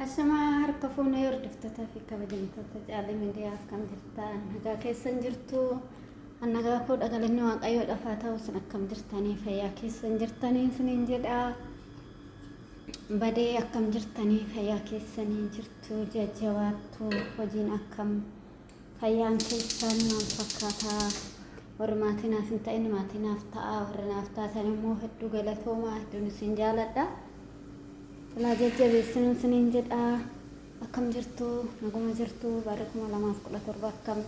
Ashamaa harka fuunee hordoftoota fi kabajamtoota caalii miidiyaa akkam jirtan nagaa keessan jirtu nagaa koo dhagalanni waaqayyoo dhafaa ta'u sin akkam jirtanii fayyaa keessan jirtanii siniin jedha badee akkam jirtanii fayyaa keessanii jirtu jajjabaattu hojiin akkam fayyaan keessan maal fakkaataa warri maatiinaaf hin ta'in maatiinaaf ta'a warri naaf taatan immoo hedduu galatoomaa hedduun isin jaaladha. La jajjabeessinu siniin jedha akkam jirtu naguma jirtu bara 2017 akkam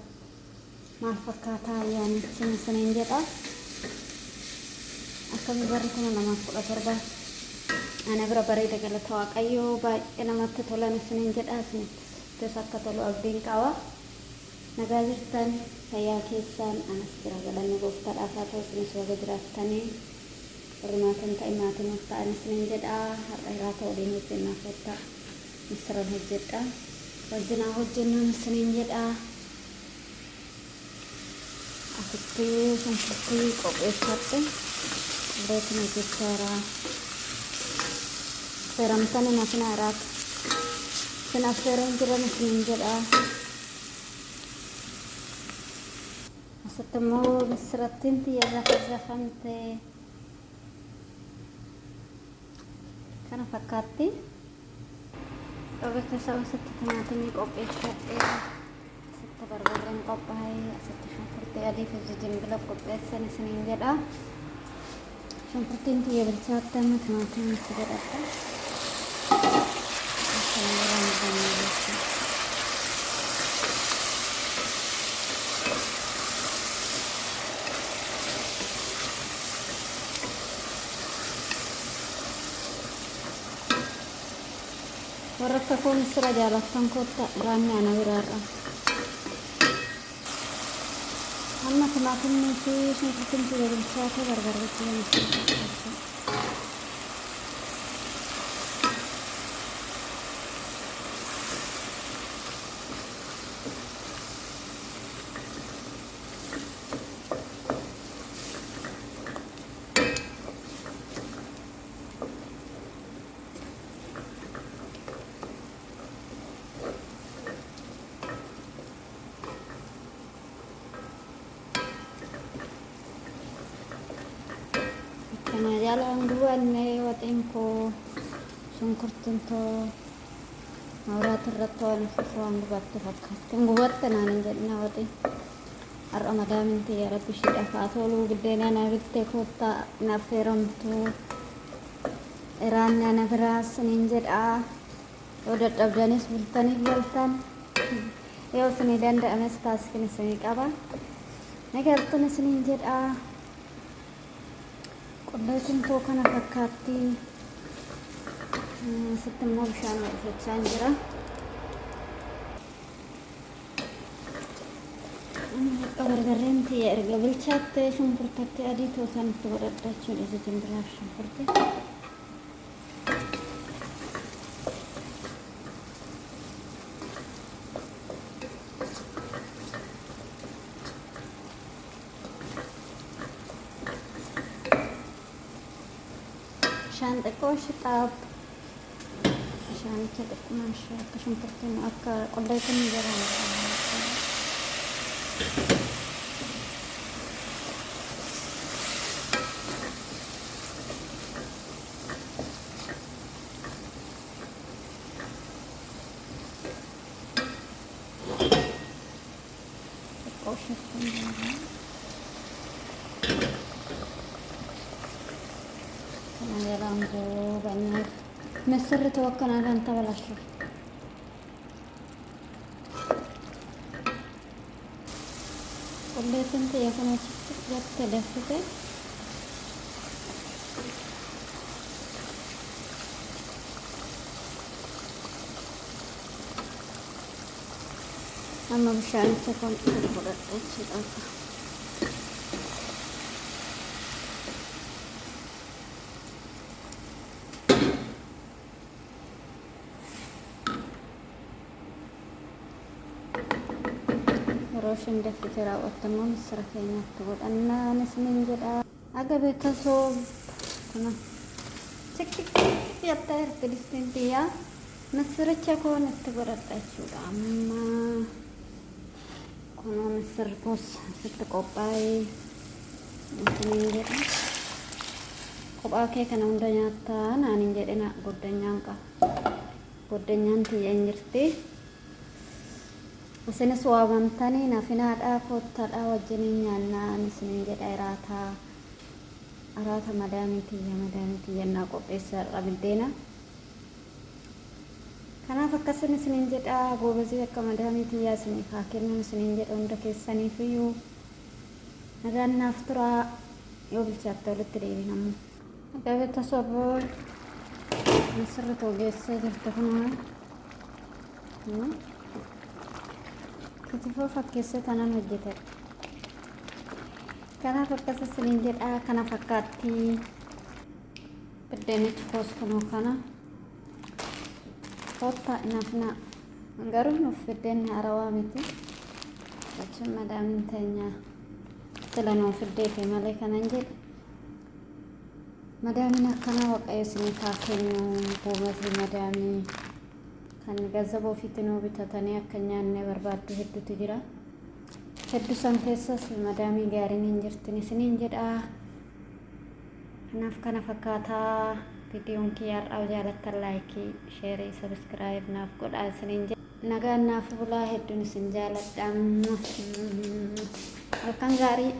maal fakkaataa ayyaanichi siniin jedha akkam bara 2017 ana bira bareeda galata waaqayyoo baay'ee namatti tolan siniin jedha isinis akka tolu abdiin qaba nagaa jirtan fayyaa keessan anas jira galanni gooftaadhaaf haa ta'u isinis waga jiraattanii Hormatan ta'e maatiin of ta'an isiniin jedha har'a ta'uu deemuuf fotta misran hojjedha wajjinaa hojjennuun isiniin jedha asitti shunkurtii qopheeffadhe beekna jechaara seeramtani nafina iraat sin affeeran jiran isiniin jedha asitti immoo misrattiin xiyyeerra fayyafamte kana fakkaatti dhobetta isaa asitti timaatimii qopheeffadhe asitti barbarreen qophaa'ee asitti shunkurtii adii fi jinjibila qopheessan isiniin jedha shunkurtiin xiyya bilchaatte amma timaatimii itti godhadha warra foon sira jaalattan kotta raanni ana biraarra amma timaatimii fi shunkurtiin xiyya bilchaate barbarreetti Kana jalan duanne watingko shunkurtin to aurat ratton fuan bakti fakkat tungguat tenan jadna wati ar ramadan ti ya rabbi shida fatolu gedena na bitte kota na ferom tu iran na beras ninjed a odat abdanis bultani galtan yo seni danda amestas kini seni kaba negar tun seni ninjed a Qodaatiin too kana fakkaatti asitti immoo bishaan hojjechaa jira. Barbarreen xiyya erga bilchaatte shunkurtatti adii toosan itti godhadha jechuudha jinjibilaaf shunkurtii. Shan teko shitab shan cetek masya kesempatan akka kodai kan jarang teko shitab lampu banyak mesir tawakkan akan tabalashu oleh tentu ya kana cipta telefite amma bishaan cekon godhadha jechuudha Roshin da fitira ottaman sarakenya tugod anna nasmin jeda aga betaso kana cek yatta er pedistintia Misiricha koon itti godhadha jechuudha. Amma kunoo misirri koos asitti qophaa'ee isiniin jedha. Kophaa kee kana hunda nyaattaa naaniin jedhina goddanyaan qaba. Goddanyaan tiyya hin jirti. Isinis waamamtanii nafinaadhaa koottaadhaa wajjiniin nyaannaan isiniin jedha araata madaamii tiyya naa qopheessaadha biddeena. Kanaaf akkasin isiniin jedha goobasii akka madaamii tiyyaa isiniif haa kennan isiniin jedha hunda keessaniif iyyuu nagaan naaf turaa yoo bilchaatte walitti deebinamu. Gabeta sobboo misirri toogeessee jirtu kunoo kitifoo fakkeessee tanan hojjetedha. Kanaaf akkas isiniin jedha kana fakkaatti biddeenichi koos kunoo kana. Kota nafna garuu nuuf biddeen harawaa miti jechuun madaamin teenya sila nuuf fiddeefi malee kanan jedhe madaamin akkanaa waaqayyo isiniif haa kennu goobasii madaamii kan gazzaba ofiitti nuu bitatanii akka nyaannee barbaaddu hedduutu jira. Hedduu san keessas madaamii gaariin hin jirtin isiniin jedha. Kanaaf kana fakkaataa. Videoon kiyya har'aa jaalattan laayikii, sheerii, sabiskiraayib naaf godhaa isiniin jedha. Nagaan naaf bulaa hedduun isin jaaladha. Halkan gaarii.